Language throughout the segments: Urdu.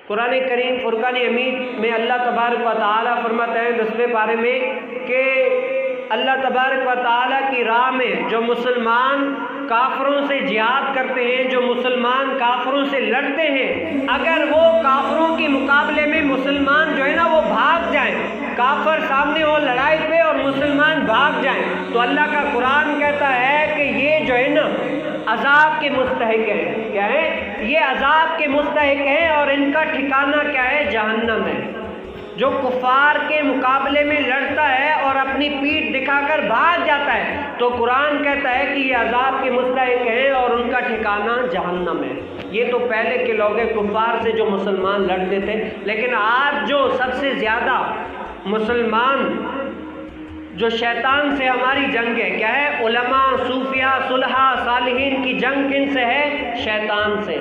قرآن کریم فرقان حمید میں اللہ تبارک و تعالیٰ فرماتے ہیں 10ویں پارے میں کہ اللہ تبارک و تعالیٰ کی راہ میں جو مسلمان کافروں سے جہاد کرتے ہیں، جو مسلمان کافروں سے لڑتے ہیں، اگر وہ کافروں کے مقابلے میں مسلمان جو ہے نا وہ بھاگ جائیں، کافر سامنے ہو لڑائی پہ اور مسلمان بھاگ جائیں، تو اللہ کا قرآن کہتا ہے کہ یہ جو ہے نا عذاب کے مستحق ہیں۔ کیا ہے؟ یہ عذاب کے مستحق ہیں اور ان کا ٹھکانہ کیا ہے؟ جہنم ہے۔ جو کفار کے مقابلے میں لڑتا ہے اور اپنی پیٹھ دکھا کر بھاگ جاتا ہے تو قرآن کہتا ہے کہ یہ عذاب کے مستحق ہیں اور ان کا ٹھکانہ جہنم ہے۔ یہ تو پہلے کے لوگ ہیں، کفار سے جو مسلمان لڑتے تھے، لیکن آج جو سب سے زیادہ مسلمان جو شیطان سے ہماری جنگ ہے، کیا ہے؟ علماء، صوفیاء، صلحاء، صالحین کی جنگ کن سے ہے؟ شیطان سے۔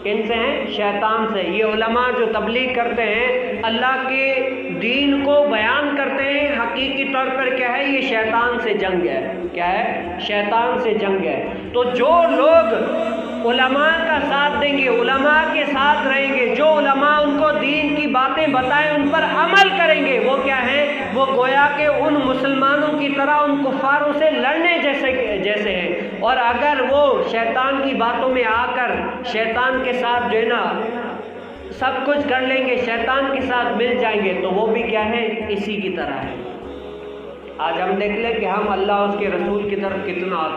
کن سے ہیں؟ شیطان سے۔ یہ علماء جو تبلیغ کرتے ہیں، اللہ کے دین کو بیان کرتے ہیں، حقیقی طور پر کیا ہے؟ یہ شیطان سے جنگ ہے۔ کیا ہے؟ شیطان سے جنگ ہے۔ تو جو لوگ علماء کا ساتھ دیں گے، علماء کے ساتھ رہیں گے، جو علماء ان کو دین کی باتیں بتائیں ان پر عمل کریں گے، وہ کیا ہیں؟ وہ گویا کہ ان مسلمانوں کی طرح ان کفاروں سے لڑنے جیسے ہیں۔ اور اگر وہ شیطان کی باتوں میں آ کر شیطان کے ساتھ جو ہے نا سب کچھ کر لیں گے، شیطان کے ساتھ مل جائیں گے، تو وہ بھی کیا ہے؟ اسی کی طرح ہے۔ آج ہم دیکھ لیں کہ ہم اللہ اور اس کے رسول کی طرف کتنا آتے ہیں۔